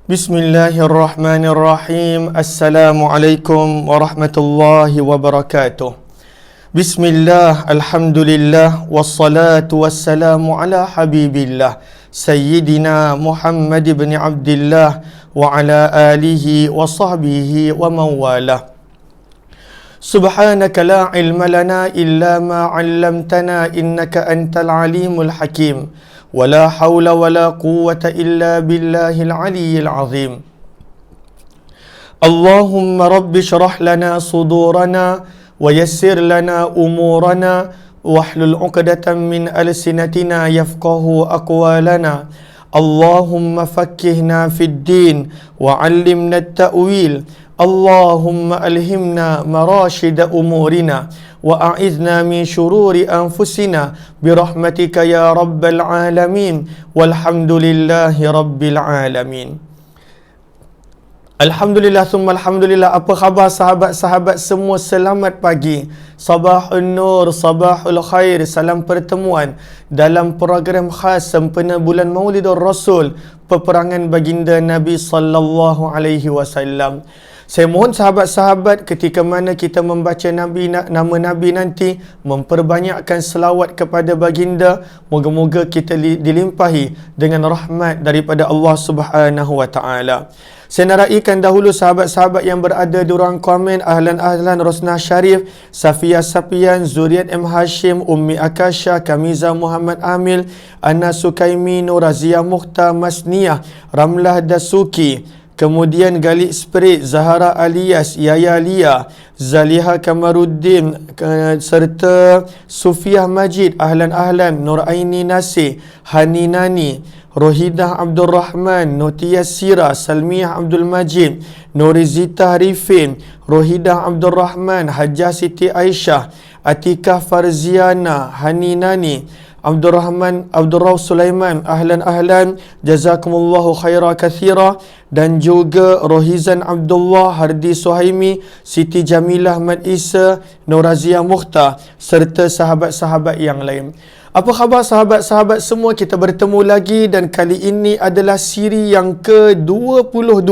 Bismillahirrahmanirrahim. Assalamualaikum warahmatullahi wabarakatuh. Bismillah, alhamdulillah, wassalatu wassalamu ala habibillah Sayyidina Muhammad ibn Abdillah wa ala alihi wa sahbihi wa mawalah. Subhanaka la ilma lana illa ma 'allamtana innaka antal alimul hakim. ولا حول ولا قوة إلا بالله العلي العظيم. اللهم رب اشرح لنا صدورنا ويسر لنا أمورنا واحلل عقدة من ألسنتنا يفقه أقوالنا. اللهم فكهنا في الدين وعلمنا التأويل. اللهم ألهمنا مراشد أمورنا وأعذنا من شرور أنفسنا برحمتك يا رب العالمين والحمد لله رب العالمين. Alhamdulillah, summa alhamdulillah. Apa khabar sahabat-sahabat semua? Selamat pagi. Sabahun nur, sabahul khair. Salam pertemuan dalam program khas sempena bulan Maulidur Rasul, peperangan baginda Nabi sallallahu alaihi wasallam. Saya mohon sahabat-sahabat, ketika mana kita membaca nama Nabi nanti, memperbanyakkan selawat kepada baginda. Moga-moga kita dilimpahi dengan rahmat daripada Allah Subhanahu wa taala. Saya nak raikan dahulu sahabat-sahabat yang berada di ruang komen. Ahlan Rosnah Sharif, Safia Sapian, Zuriat M. Hashim, Ummi Akasha, Kamiza Muhammad Amil, Ana Sukaimi, Nurazia Mukhtar Masniyah, Ramlah Dasuki, kemudian Galik Spirit, Zahara Alias, Yaya Lia, Zaliha Kamaruddin, serta Sufiah Majid, Ahlan, Nur Aini Nasir, Hani Nani, Rohidah Abdul Rahman, Notia Sira, Salmiah Abdul Majid, Nurizita Arifin, Rohidah Abdul Rahman, Hajjah Siti Aisyah, Atikah Farziana, Hani Nani, Abdul Rahman, Abdul Rauf Sulaiman, Ahlan, jazakumullahu khaira kathira, dan juga Rohizan Abdullah, Hardi Suhaimi, Siti Jamilah Ahmad Isa, Nurazia Mukhtar, serta sahabat-sahabat yang lain. Apa khabar sahabat-sahabat semua? Kita bertemu lagi dan kali ini adalah siri yang ke-22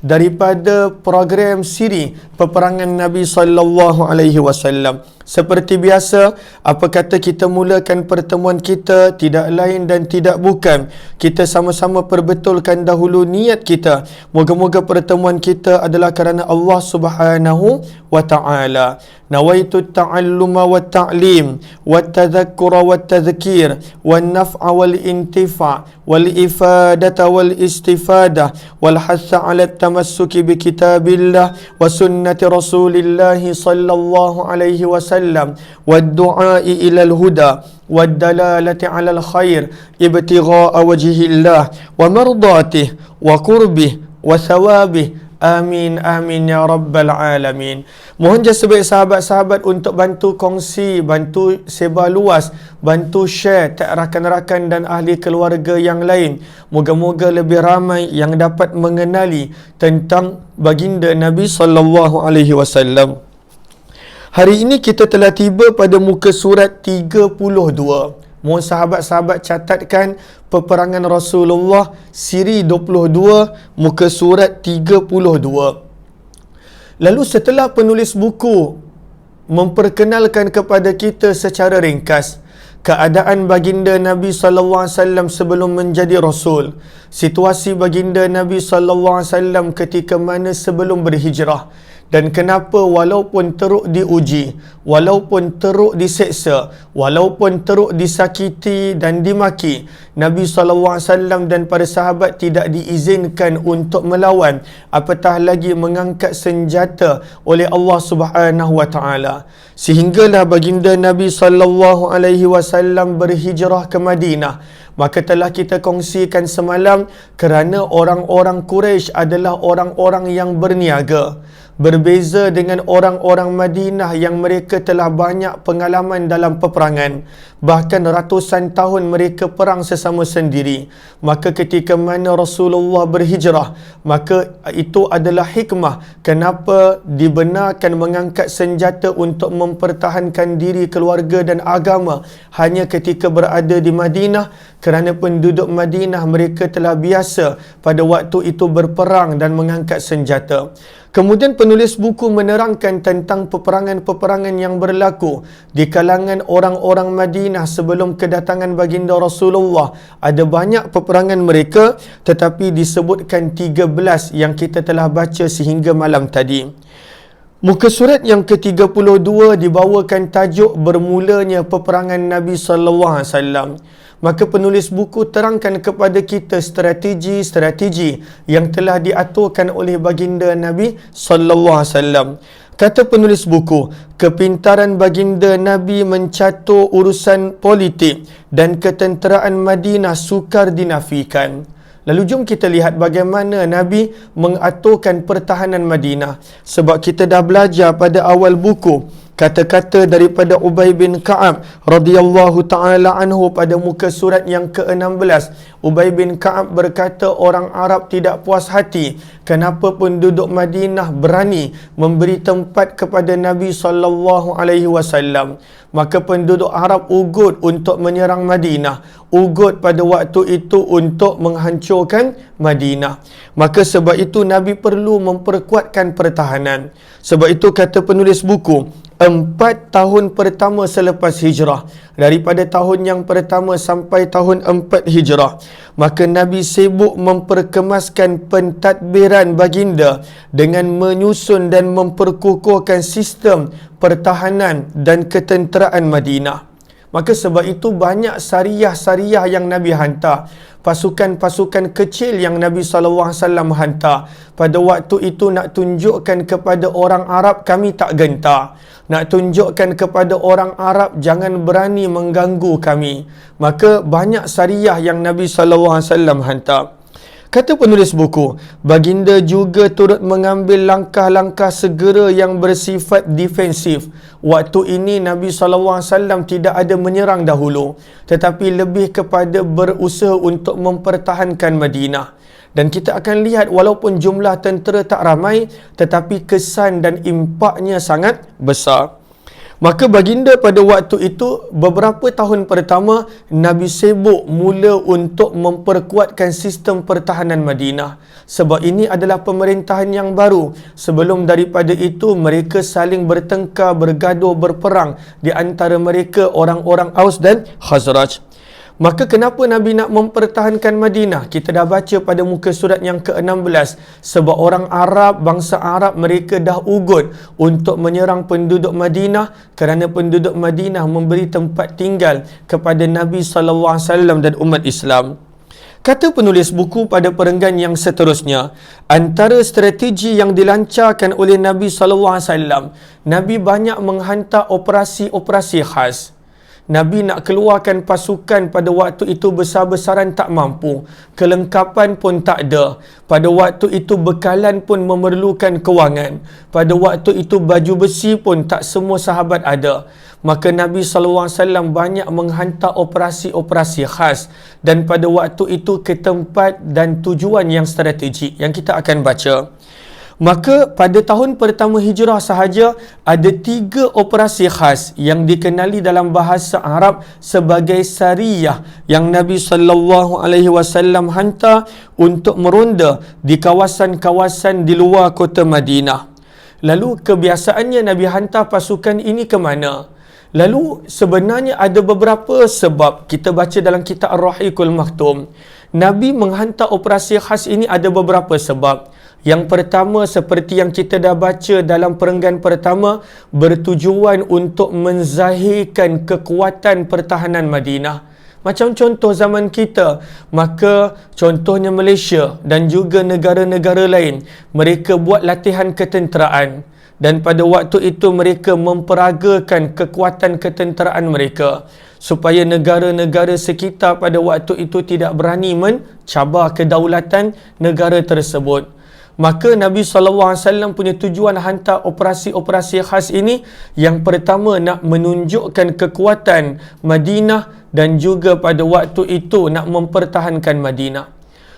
daripada program siri peperangan Nabi sallallahu alaihi wasallam. Seperti biasa, apa kata kita mulakan pertemuan kita, tidak lain dan tidak bukan, kita sama-sama perbetulkan dahulu niat kita. Moga-moga pertemuan kita adalah kerana Allah Subhanahu wa ta'ala. Nawaitu ta'alluma wa ta'lim wa tadhakkura wa tadhkir wa naf'a wal intifa' wal ifadata wal istifadah wal hatha ala tamassuki bi kitabillah wa sunnati rasulillahi sallallahu alaihi wasallam wa du'ai ilal huda wa dalalati ala al khair ibtigha'a wajhillah wa mardatih wa qurbih wa thawabih. Amin, amin ya rabbal alamin. Mohon jasa baik sahabat-sahabat untuk bantu kongsi, bantu sebar luas, bantu share tak rakan-rakan dan ahli keluarga yang lain. Moga-moga lebih ramai yang dapat mengenali tentang baginda Nabi sallallahu alaihi wasallam. Hari ini kita telah tiba pada muka surat 32. Mohon sahabat-sahabat catatkan peperangan Rasulullah siri 22 muka surat 32. Lalu setelah penulis buku memperkenalkan kepada kita secara ringkas keadaan baginda Nabi sallallahu alaihi wasallam sebelum menjadi rasul, situasi baginda Nabi sallallahu alaihi wasallam ketika mana sebelum berhijrah, dan kenapa walaupun teruk diuji, walaupun teruk diseksa, walaupun teruk disakiti dan dimaki, Nabi SAW dan para sahabat tidak diizinkan untuk melawan, apatah lagi mengangkat senjata oleh Allah Subhanahu wa taala. Sehinggalah baginda Nabi SAW berhijrah ke Madinah. Maka telah kita kongsikan semalam kerana orang-orang Quraisy adalah orang-orang yang berniaga. Berbeza dengan orang-orang Madinah yang mereka telah banyak pengalaman dalam peperangan. Bahkan ratusan tahun mereka perang sesama sendiri. Maka ketika mana Rasulullah berhijrah, maka itu adalah hikmah kenapa dibenarkan mengangkat senjata untuk mempertahankan diri, keluarga dan agama hanya ketika berada di Madinah, kerana penduduk Madinah mereka telah biasa pada waktu itu berperang dan mengangkat senjata. Kemudian penulis buku menerangkan tentang peperangan-peperangan yang berlaku di kalangan orang-orang Madinah sebelum kedatangan baginda Rasulullah. Ada banyak peperangan mereka, tetapi disebutkan 13 yang kita telah baca sehingga malam tadi. Muka surat yang ke-32 dibawakan tajuk bermulanya peperangan Nabi SAW. Maka penulis buku terangkan kepada kita strategi-strategi yang telah diaturkan oleh baginda Nabi SAW. Kata penulis buku, kepintaran baginda Nabi mencatur urusan politik dan ketenteraan Madinah sukar dinafikan. Lalu jom kita lihat bagaimana Nabi mengaturkan pertahanan Madinah. Sebab kita dah belajar pada awal buku kata-kata daripada Ubay bin Ka'ab radhiyallahu ta'ala anhu pada muka surat yang ke-16. Ubay bin Ka'ab berkata orang Arab tidak puas hati kenapa penduduk Madinah berani memberi tempat kepada Nabi SAW. Maka penduduk Arab ugut untuk menyerang Madinah, ugut pada waktu itu untuk menghancurkan Madinah. Maka sebab itu Nabi perlu memperkuatkan pertahanan. Sebab itu kata penulis buku, 4 tahun pertama selepas hijrah, daripada tahun yang pertama sampai tahun 4 hijrah, maka Nabi sibuk memperkemaskan pentadbiran baginda dengan menyusun dan memperkukuhkan sistem pertahanan dan ketenteraan Madinah. Maka sebab itu banyak syariah-syariah yang Nabi hantar, pasukan-pasukan kecil yang Nabi SAW hantar. Pada waktu itu nak tunjukkan kepada orang Arab kami tak gentar. Nak tunjukkan kepada orang Arab jangan berani mengganggu kami. Maka banyak syariah yang Nabi SAW hantar. Kata penulis buku, baginda juga turut mengambil langkah-langkah segera yang bersifat defensif. Waktu ini Nabi SAW tidak ada menyerang dahulu, tetapi lebih kepada berusaha untuk mempertahankan Madinah. Dan kita akan lihat walaupun jumlah tentera tak ramai, tetapi kesan dan impaknya sangat besar. Maka baginda pada waktu itu beberapa tahun pertama Nabi sibuk mula untuk memperkuatkan sistem pertahanan Madinah. Sebab ini adalah pemerintahan yang baru. Sebelum daripada itu mereka saling bertengkar, bergaduh, berperang di antara mereka orang-orang Aus dan Khazraj. Maka kenapa Nabi nak mempertahankan Madinah? Kita dah baca pada muka surat yang ke-16. Sebab orang Arab, bangsa Arab mereka dah ugut untuk menyerang penduduk Madinah kerana penduduk Madinah memberi tempat tinggal kepada Nabi SAW dan umat Islam. Kata penulis buku pada perenggan yang seterusnya, antara strategi yang dilancarkan oleh Nabi SAW, Nabi banyak menghantar operasi-operasi khas. Nabi nak keluarkan pasukan pada waktu itu besar-besaran tak mampu. Kelengkapan pun tak ada. Pada waktu itu bekalan pun memerlukan kewangan. Pada waktu itu baju besi pun tak semua sahabat ada. Maka Nabi SAW banyak menghantar operasi-operasi khas. Dan pada waktu itu ke tempat dan tujuan yang strategik yang kita akan baca. Maka pada tahun pertama hijrah sahaja ada 3 operasi khas yang dikenali dalam bahasa Arab sebagai sariyah yang Nabi SAW hantar untuk meronda di kawasan-kawasan di luar kota Madinah. Lalu kebiasaannya Nabi hantar pasukan ini ke mana? Lalu sebenarnya ada beberapa sebab. Kita baca dalam kitab Ar-Rahiqul Maktum. Nabi menghantar operasi khas ini ada beberapa sebab. Yang pertama, seperti yang kita dah baca dalam perenggan pertama, bertujuan untuk menzahirkan kekuatan pertahanan Madinah. Macam contoh zaman kita, maka contohnya Malaysia dan juga negara-negara lain, mereka buat latihan ketenteraan. Dan pada waktu itu mereka memperagakan kekuatan ketenteraan mereka supaya negara-negara sekitar pada waktu itu tidak berani mencabar kedaulatan negara tersebut. Maka Nabi SAW punya tujuan hantar operasi-operasi khas ini, yang pertama nak menunjukkan kekuatan Madinah dan juga pada waktu itu nak mempertahankan Madinah.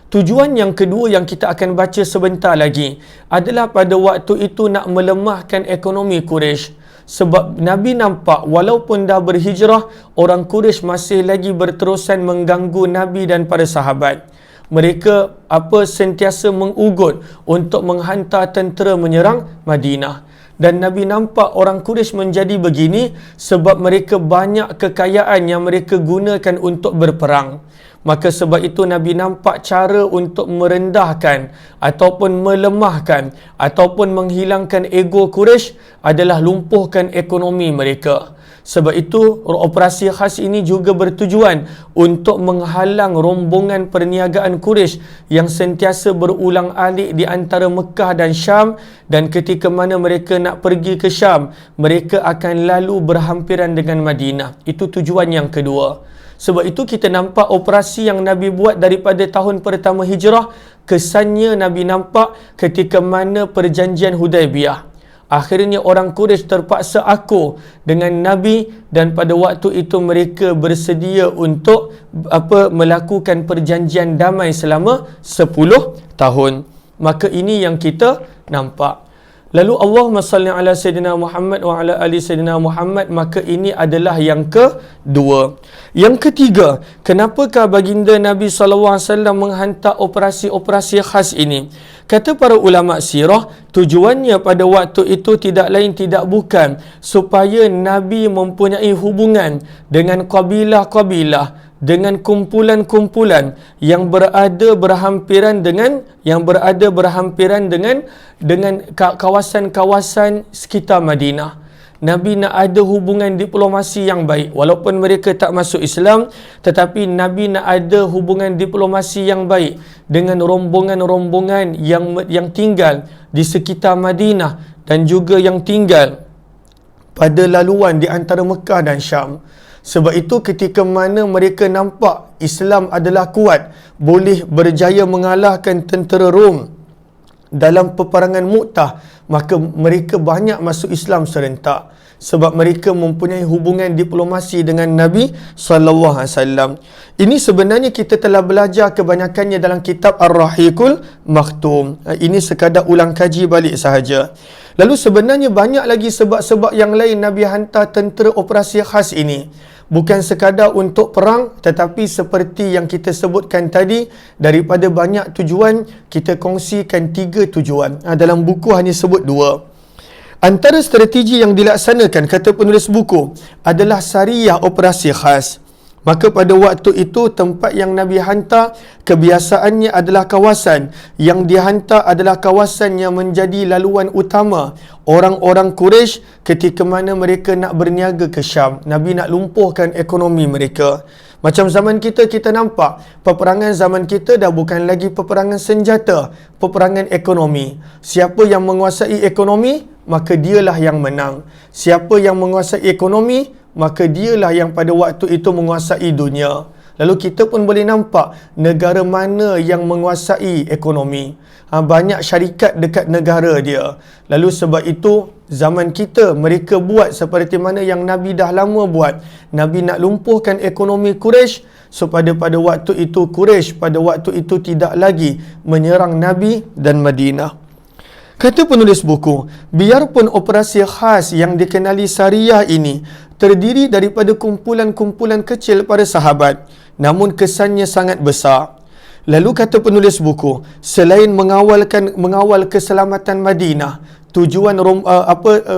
Tujuan yang kedua yang kita akan baca sebentar lagi adalah pada waktu itu nak melemahkan ekonomi Quraisy. Sebab Nabi nampak walaupun dah berhijrah, orang Quraisy masih lagi berterusan mengganggu Nabi dan para sahabat. Mereka sentiasa mengugut untuk menghantar tentera menyerang Madinah. Dan Nabi nampak orang Quraisy menjadi begini sebab mereka banyak kekayaan yang mereka gunakan untuk berperang. Maka sebab itu Nabi nampak cara untuk merendahkan ataupun melemahkan ataupun menghilangkan ego Quraisy adalah lumpuhkan ekonomi mereka. Sebab itu operasi khas ini juga bertujuan untuk menghalang rombongan perniagaan Quraisy yang sentiasa berulang alik di antara Mekah dan Syam, dan ketika mana mereka nak pergi ke Syam, mereka akan lalu berhampiran dengan Madinah. Itu tujuan yang kedua. Sebab itu kita nampak operasi yang Nabi buat daripada tahun pertama hijrah, kesannya Nabi nampak ketika mana perjanjian Hudaibiyah. Akhirnya orang Quraisy terpaksa akur dengan Nabi dan pada waktu itu mereka bersedia untuk melakukan perjanjian damai selama 10 tahun. Maka ini yang kita nampak. Lalu Allahumma salli ala Sayyidina Muhammad wa ala ali Sayyidina Muhammad. Maka ini adalah yang kedua. Yang ketiga, kenapakah baginda Nabi SAW menghantar operasi-operasi khas ini? Kata para ulama sirah, tujuannya pada waktu itu tidak lain tidak bukan supaya Nabi mempunyai hubungan dengan kabilah-kabilah, dengan kumpulan-kumpulan yang berada berhampiran dengan kawasan-kawasan sekitar Madinah. Nabi nak ada hubungan diplomasi yang baik. Walaupun mereka tak masuk Islam, tetapi Nabi nak ada hubungan diplomasi yang baik dengan rombongan-rombongan yang tinggal di sekitar Madinah dan juga yang tinggal pada laluan di antara Mekah dan Syam. Sebab itu ketika mana mereka nampak Islam adalah kuat, boleh berjaya mengalahkan tentera Rom dalam peperangan Mu'tah, maka mereka banyak masuk Islam serentak sebab mereka mempunyai hubungan diplomasi dengan Nabi SAW. Ini sebenarnya kita telah belajar kebanyakannya dalam kitab Ar-Rahiqul Maktum. Ini sekadar ulang kaji balik sahaja. Lalu sebenarnya banyak lagi sebab-sebab yang lain Nabi hantar tentera operasi khas ini. Bukan sekadar untuk perang, tetapi seperti yang kita sebutkan tadi, daripada banyak tujuan, kita kongsikan 3 tujuan. Dalam buku hanya sebut 2. Antara strategi yang dilaksanakan, kata penulis buku, adalah Sariyah operasi khas. Maka pada waktu itu tempat yang Nabi hantar kebiasaannya adalah kawasan yang dihantar adalah kawasan yang menjadi laluan utama orang-orang Quraisy ketika mana mereka nak berniaga ke Syam. Nabi nak lumpuhkan ekonomi mereka. Macam zaman kita nampak peperangan zaman kita dah bukan lagi peperangan senjata, peperangan ekonomi. Siapa yang menguasai ekonomi, maka dialah yang menang. Siapa yang menguasai ekonomi, maka dialah yang pada waktu itu menguasai dunia. Lalu kita pun boleh nampak negara mana yang menguasai ekonomi. Banyak syarikat dekat negara dia. Lalu sebab itu zaman kita mereka buat seperti mana yang Nabi dah lama buat. Nabi nak lumpuhkan ekonomi Quraisy supaya pada waktu itu Quraisy pada waktu itu tidak lagi menyerang Nabi dan Madinah. Kata penulis buku, biarpun operasi khas yang dikenali Sariyah ini terdiri daripada kumpulan-kumpulan kecil para sahabat, namun kesannya sangat besar. Lalu kata penulis buku, selain mengawal keselamatan Madinah, tujuan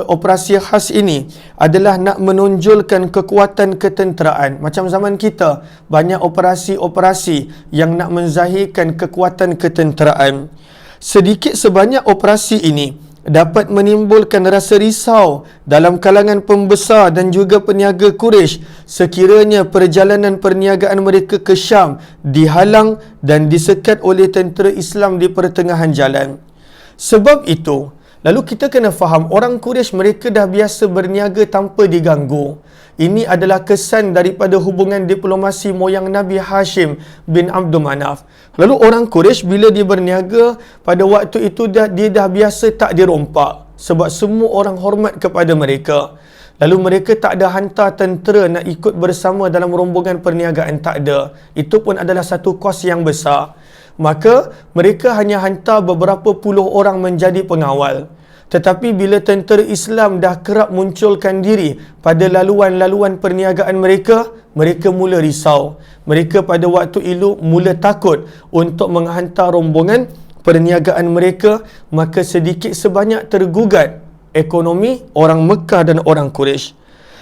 operasi khas ini adalah nak menonjolkan kekuatan ketenteraan. Macam zaman kita, banyak operasi-operasi yang nak menzahirkan kekuatan ketenteraan. Sedikit sebanyak operasi ini dapat menimbulkan rasa risau dalam kalangan pembesar dan juga peniaga Quraisy sekiranya perjalanan perniagaan mereka ke Syam dihalang dan disekat oleh tentera Islam di pertengahan jalan. Sebab itu, Lalu kita kena faham, orang Quraisy mereka dah biasa berniaga tanpa diganggu. Ini adalah kesan daripada hubungan diplomasi moyang Nabi Hashim bin Abdul Manaf. Lalu orang Quraisy bila dia berniaga, pada waktu itu dia dah biasa tak dirompak. Sebab semua orang hormat kepada mereka. Lalu mereka tak ada hantar tentera nak ikut bersama dalam rombongan perniagaan, tak ada. Itu pun adalah satu kos yang besar. Maka mereka hanya hantar beberapa puluh orang menjadi pengawal. Tetapi bila tentera Islam dah kerap munculkan diri pada laluan-laluan perniagaan mereka, mereka mula risau. Mereka pada waktu itu mula takut untuk menghantar rombongan perniagaan mereka, maka sedikit sebanyak tergugat ekonomi orang Mekah dan orang Quraisy.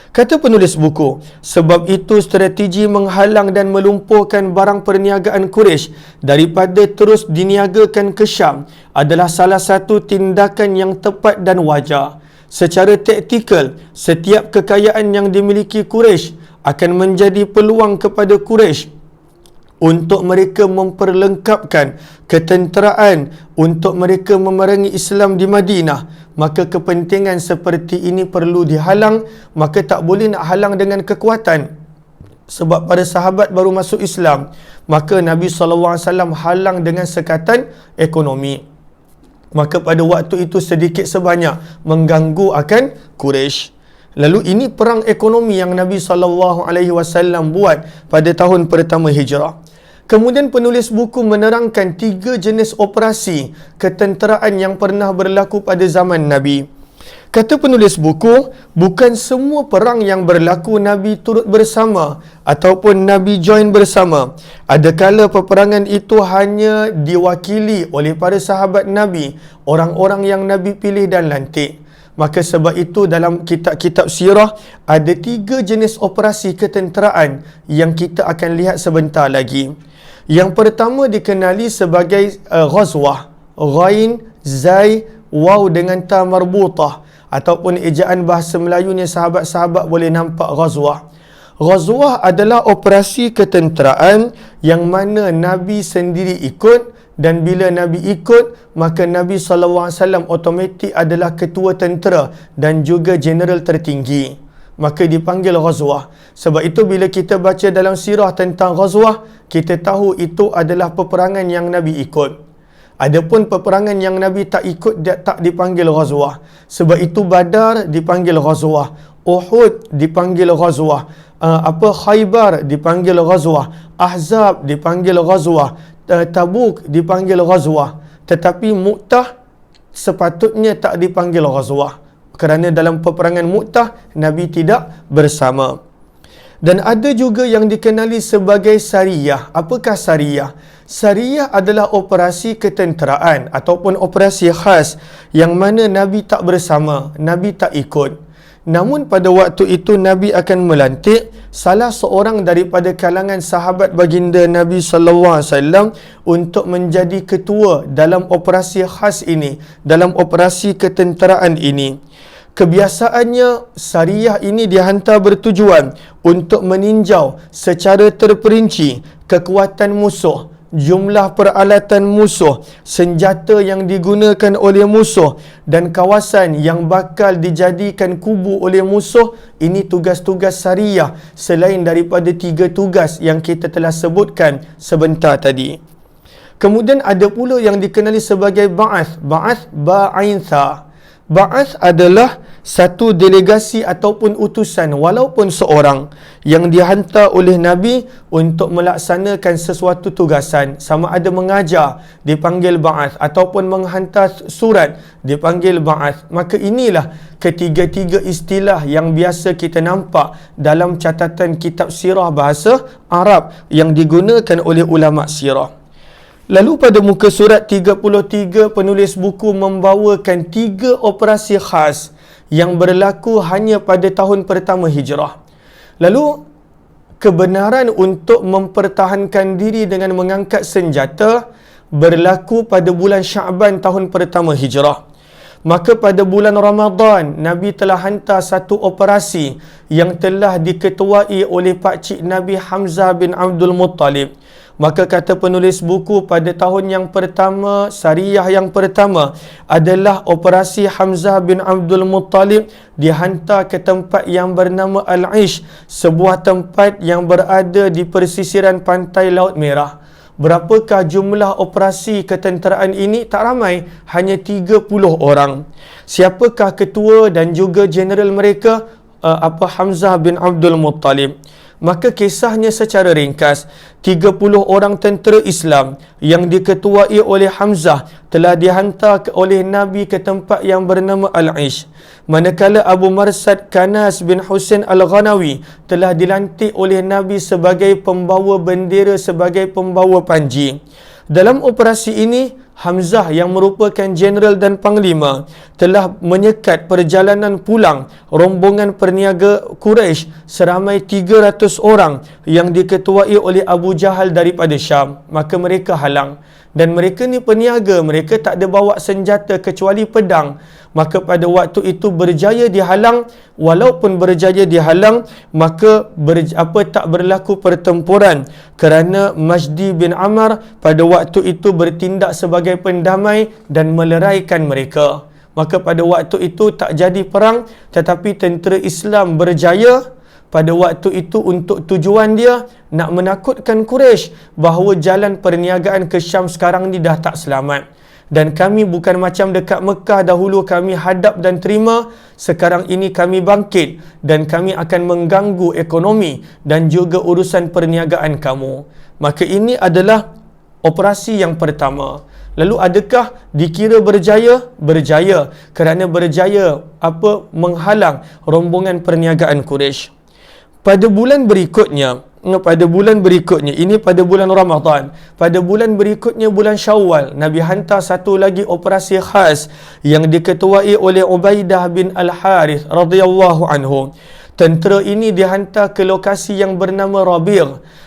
Kata penulis buku, sebab itu strategi menghalang dan melumpuhkan barang perniagaan Quraisy daripada terus diniagakan ke Syam adalah salah satu tindakan yang tepat dan wajar. Secara taktikal, setiap kekayaan yang dimiliki Quraisy akan menjadi peluang kepada Quraisy untuk mereka memperlengkapkan ketenteraan untuk mereka memerangi Islam di Madinah. Maka kepentingan seperti ini perlu dihalang, maka tak boleh nak halang dengan kekuatan. Sebab para sahabat baru masuk Islam, maka Nabi SAW halang dengan sekatan ekonomi. Maka pada waktu itu sedikit sebanyak mengganggu akan Quraisy. Lalu ini perang ekonomi yang Nabi SAW buat pada tahun pertama Hijrah. Kemudian penulis buku menerangkan 3 jenis operasi ketenteraan yang pernah berlaku pada zaman Nabi. Kata penulis buku, bukan semua perang yang berlaku Nabi turut bersama ataupun Nabi join bersama. Adakala peperangan itu hanya diwakili oleh para sahabat Nabi, orang-orang yang Nabi pilih dan lantik. Maka sebab itu dalam kitab-kitab sirah ada 3 jenis operasi ketenteraan yang kita akan lihat sebentar lagi. Yang pertama dikenali sebagai ghazwah. Ghain, zai, waw dengan ta marbutah. Ataupun ejaan bahasa Melayunya sahabat-sahabat boleh nampak ghazwah. Ghazwah adalah operasi ketenteraan yang mana Nabi sendiri ikut, dan bila Nabi ikut, maka Nabi SAW automatik adalah ketua tentera dan juga jeneral tertinggi. Maka dipanggil ghazwah. Sebab itu bila kita baca dalam sirah tentang ghazwah, kita tahu itu adalah peperangan yang Nabi ikut. Adapun peperangan yang Nabi tak ikut, dia tak dipanggil ghazwah. Sebab itu Badar dipanggil ghazwah, Uhud dipanggil ghazwah, Khaybar dipanggil ghazwah, Ahzab dipanggil ghazwah, Tabuk dipanggil ghazwah. Tetapi Mu'tah sepatutnya tak dipanggil ghazwah, kerana dalam peperangan Mu'tah Nabi tidak bersama. Dan ada juga yang dikenali sebagai Sariyah. Apakah Sariyah? Sariyah adalah operasi ketenteraan ataupun operasi khas yang mana Nabi tak bersama, Nabi tak ikut. Namun pada waktu itu Nabi akan melantik salah seorang daripada kalangan sahabat baginda Nabi SAW untuk menjadi ketua dalam operasi khas ini, dalam operasi ketenteraan ini. Kebiasaannya Sariyah ini dihantar bertujuan untuk meninjau secara terperinci kekuatan musuh, jumlah peralatan musuh, senjata yang digunakan oleh musuh dan kawasan yang bakal dijadikan kubu oleh musuh. Ini tugas-tugas Sariyah selain daripada 3 tugas yang kita telah sebutkan sebentar tadi. Kemudian ada pula yang dikenali sebagai Ba'ath. Ba'ath, Ba'aintha. Ba'ath adalah satu delegasi ataupun utusan walaupun seorang yang dihantar oleh Nabi untuk melaksanakan sesuatu tugasan. Sama ada mengajar, dipanggil Ba'ath, ataupun menghantar surat, dipanggil Ba'ath. Maka inilah ketiga-tiga istilah yang biasa kita nampak dalam catatan kitab sirah bahasa Arab yang digunakan oleh ulama sirah. Lalu pada muka surat 33, penulis buku membawakan 3 operasi khas yang berlaku hanya pada tahun pertama Hijrah. Lalu, kebenaran untuk mempertahankan diri dengan mengangkat senjata berlaku pada bulan Sya'ban tahun pertama Hijrah. Maka pada bulan Ramadan, Nabi telah hantar satu operasi yang telah diketuai oleh pakcik Nabi Hamzah bin Abdul Muttalib. Maka kata penulis buku, pada tahun yang pertama, Sariyah yang pertama adalah operasi Hamzah bin Abdul Muttalib dihantar ke tempat yang bernama Al-Ish, sebuah tempat yang berada di persisiran pantai Laut Merah. Berapakah jumlah operasi ketenteraan ini? Tak ramai, hanya 30 orang. Siapakah ketua dan juga jeneral mereka? Hamzah bin Abdul Muttalib. Maka kisahnya secara ringkas, 30 orang tentera Islam yang diketuai oleh Hamzah telah dihantar oleh Nabi ke tempat yang bernama Al-Ish. Manakala Abu Marsad Kanas bin Husain Al-Ghanawi telah dilantik oleh Nabi sebagai pembawa bendera, sebagai pembawa panji. Dalam operasi ini, Hamzah yang merupakan jeneral dan panglima telah menyekat perjalanan pulang rombongan perniaga Quraisy seramai 300 orang yang diketuai oleh Abu Jahal daripada Syam. Maka mereka halang. Dan mereka ni peniaga, mereka tak ada bawa senjata kecuali pedang. Maka pada waktu itu berjaya dihalang. Walaupun berjaya dihalang, maka tak berlaku pertempuran, kerana Majdi bin Amr pada waktu itu bertindak sebagai pendamai dan meleraikan mereka. Maka pada waktu itu tak jadi perang, tetapi tentera Islam berjaya pada waktu itu untuk tujuan dia nak menakutkan Quraisy bahawa jalan perniagaan ke Syam sekarang ni dah tak selamat. Dan kami bukan macam dekat Mekah dahulu, kami hadap dan terima. Sekarang ini kami bangkit dan kami akan mengganggu ekonomi dan juga urusan perniagaan kamu. Maka ini adalah operasi yang pertama. Lalu adakah dikira berjaya? Berjaya, kerana berjaya menghalang rombongan perniagaan Quraisy. Pada bulan berikutnya, ini pada bulan Ramadan, pada bulan berikutnya, bulan Syawal, Nabi hantar satu lagi operasi khas yang diketuai oleh Ubaidah bin Al-Harith radhiyallahu anhu. Tentera ini dihantar ke lokasi yang bernama Rabi'.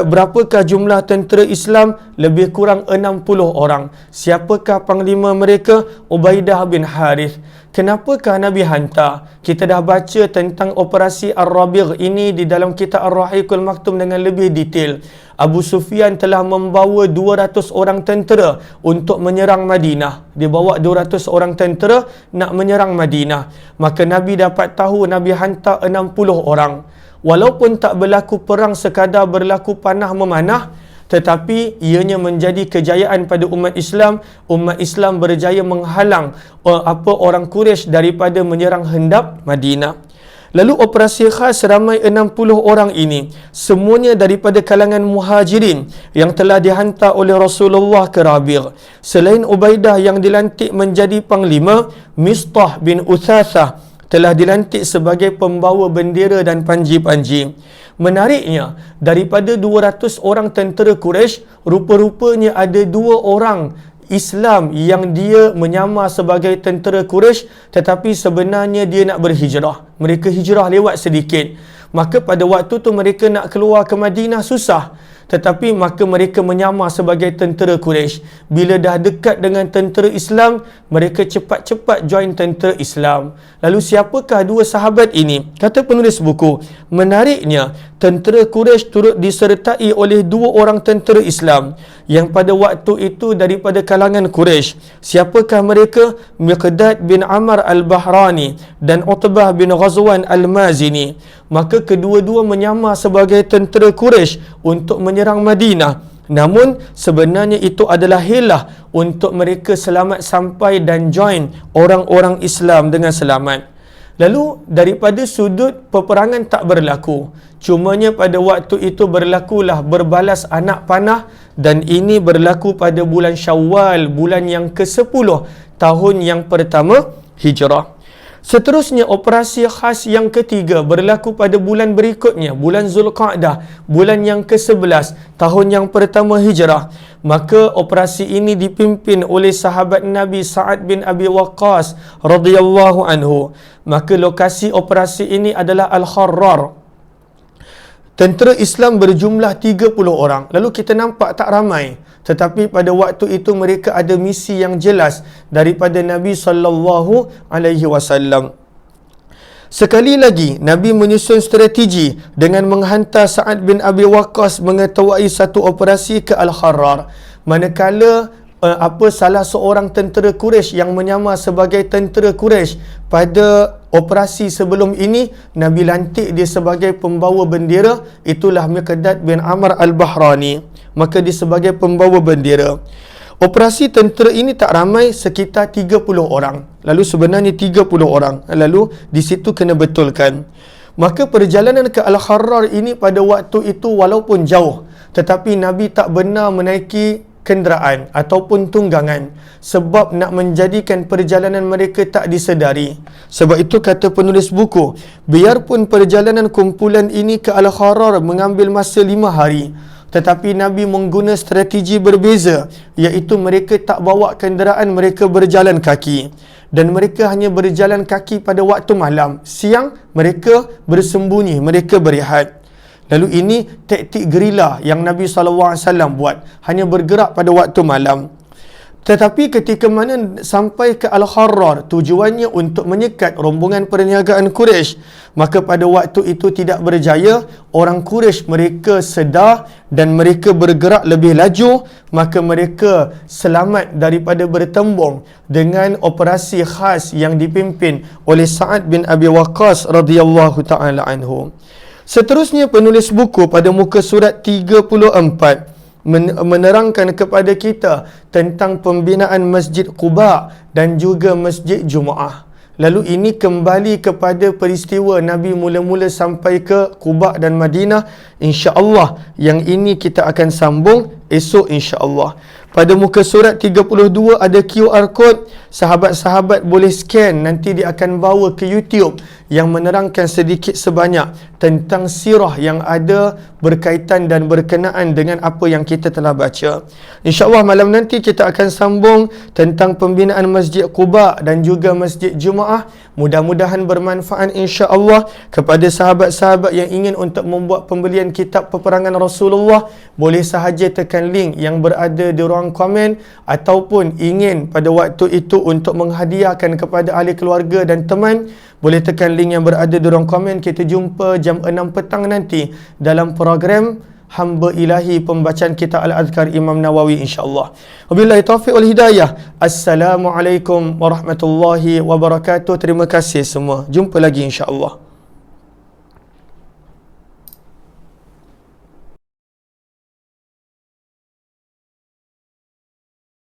Berapakah jumlah tentera Islam? Lebih kurang 60 orang. Siapakah panglima mereka? Ubaidah bin Harith. Kenapakah Nabi hantar? Kita dah baca tentang operasi Ar-Rabi' ini di dalam kitab Ar-Rahiqul Maktum dengan lebih detail. Abu Sufyan telah membawa 200 orang tentera untuk menyerang Madinah. Dia bawa 200 orang tentera nak menyerang Madinah. Maka Nabi dapat tahu, Nabi hantar 60 orang. Walaupun tak berlaku perang, sekadar berlaku panah memanah, tetapi ianya menjadi kejayaan pada umat Islam. Umat Islam berjaya menghalang orang Quraisy daripada menyerang hendap Madinah. Lalu operasi khas ramai 60 orang ini, semuanya daripada kalangan muhajirin yang telah dihantar oleh Rasulullah ke Rabi'. Selain Ubaidah yang dilantik menjadi panglima, Mistah bin Uthathah telah dilantik sebagai pembawa bendera dan panji-panji. Menariknya, daripada 200 orang tentera Quraisy, rupa-rupanya ada 2 orang Islam yang dia menyamar sebagai tentera Quraisy, tetapi sebenarnya dia nak berhijrah. Mereka hijrah lewat sedikit. Maka pada waktu tu mereka nak keluar ke Madinah susah. Tetapi maka mereka menyamar sebagai tentera Quraisy. Bila dah dekat dengan tentera Islam, mereka cepat-cepat join tentera Islam. Lalu siapakah 2 sahabat ini? Kata penulis buku, menariknya tentera Quraisy turut disertai oleh 2 orang tentera Islam yang pada waktu itu daripada kalangan Quraisy. Siapakah mereka? Miqdad bin Amr al-Bahrani dan Utbah bin Ghazwan al-Mazini. Maka kedua-dua menyamar sebagai tentera Quraisy untuk menyerang Madinah. Namun sebenarnya itu adalah hilah untuk mereka selamat sampai dan join orang-orang Islam dengan selamat. Lalu daripada sudut peperangan tak berlaku. Cumanya pada waktu itu berlakulah berbalas anak panah, dan ini berlaku pada bulan Syawal, bulan yang ke-10 tahun yang pertama Hijrah. Seterusnya operasi khas yang ketiga berlaku pada bulan berikutnya, bulan Zulqa'dah, bulan yang ke-11 tahun yang pertama Hijrah. Maka operasi ini dipimpin oleh sahabat Nabi Sa'ad bin Abi Waqqas radhiyallahu anhu. Maka lokasi operasi ini adalah Al-Kharrar. Tentera Islam berjumlah 30 orang. Lalu kita nampak tak ramai. Tetapi pada waktu itu mereka ada misi yang jelas daripada Nabi SAW. Sekali lagi, Nabi menyusun strategi dengan menghantar Sa'ad bin Abi Waqqas mengetuai satu operasi ke Al-Kharrar. Manakala salah seorang tentera Quraisy yang menyamar sebagai tentera Quraisy pada operasi sebelum ini, Nabi lantik dia sebagai pembawa bendera, itulah Miqdad bin Amr al-Bahrani. Maka dia sebagai pembawa bendera. Operasi tentera ini tak ramai, sekitar 30 orang. Lalu sebenarnya 30 orang. Lalu di situ kena betulkan. Maka perjalanan ke Al-Kharrar ini pada waktu itu walaupun jauh, tetapi Nabi tak benar menaiki kenderaan ataupun tunggangan sebab nak menjadikan perjalanan mereka tak disedari. Sebab itu kata penulis buku, biarpun perjalanan kumpulan ini ke Al-Kharrar mengambil masa 5 hari, tetapi Nabi mengguna strategi berbeza, iaitu mereka tak bawa kenderaan, mereka berjalan kaki. Dan mereka hanya berjalan kaki pada waktu malam. Siang mereka bersembunyi, mereka berehat. Lalu ini taktik gerila yang Nabi SAW buat, hanya bergerak pada waktu malam. Tetapi ketika mana sampai ke Al-Kharrar, tujuannya untuk menyekat rombongan perniagaan Quraisy, maka pada waktu itu tidak berjaya. Orang Quraisy mereka sedar dan mereka bergerak lebih laju, maka mereka selamat daripada bertembung dengan operasi khas yang dipimpin oleh Sa'ad bin Abi Waqqas radhiyallahu ta'ala anhu. Seterusnya penulis buku pada muka surat 34 menerangkan kepada kita tentang pembinaan Masjid Quba dan juga Masjid Jumaah. Lalu ini kembali kepada peristiwa Nabi mula-mula sampai ke Quba dan Madinah. InsyaAllah yang ini kita akan sambung esok insyaAllah. Pada muka surat 32 ada QR code. Sahabat-sahabat boleh scan, nanti dia akan bawa ke YouTube yang menerangkan sedikit sebanyak tentang sirah yang ada berkaitan dan berkenaan dengan apa yang kita telah baca. InsyaAllah malam nanti kita akan sambung tentang pembinaan Masjid Quba dan juga Masjid Jumaah. Mudah-mudahan bermanfaat insyaAllah. Kepada sahabat-sahabat yang ingin untuk membuat pembelian kitab peperangan Rasulullah, boleh sahaja tekan link yang berada di ruang komen, ataupun ingin pada waktu itu untuk menghadiahkan kepada ahli keluarga dan teman, boleh tekan link yang berada di ruang komen. Kita jumpa jam 6 petang nanti dalam program Hamba Ilahi pembacaan kitab Al-Adhkar Imam Nawawi insyaAllah. Wabillahi taufiq wal hidayah. Assalamualaikum warahmatullahi wabarakatuh. Terima kasih semua. Jumpa lagi insyaAllah.